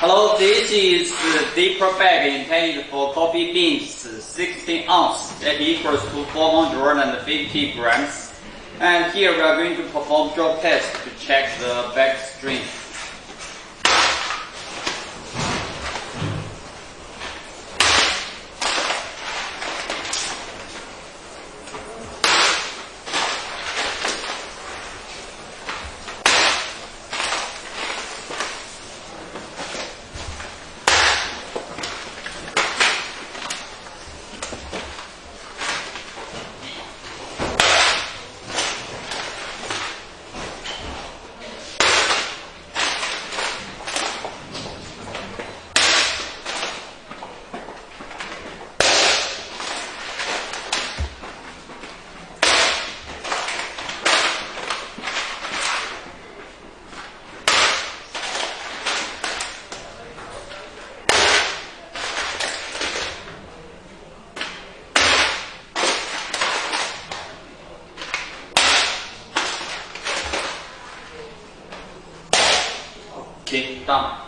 Hello, this is the deeper bag intended for coffee beans, 16 ounce, that equals to 450 grams. And here we are going to perform drop test to check the bag strength. Okay, done.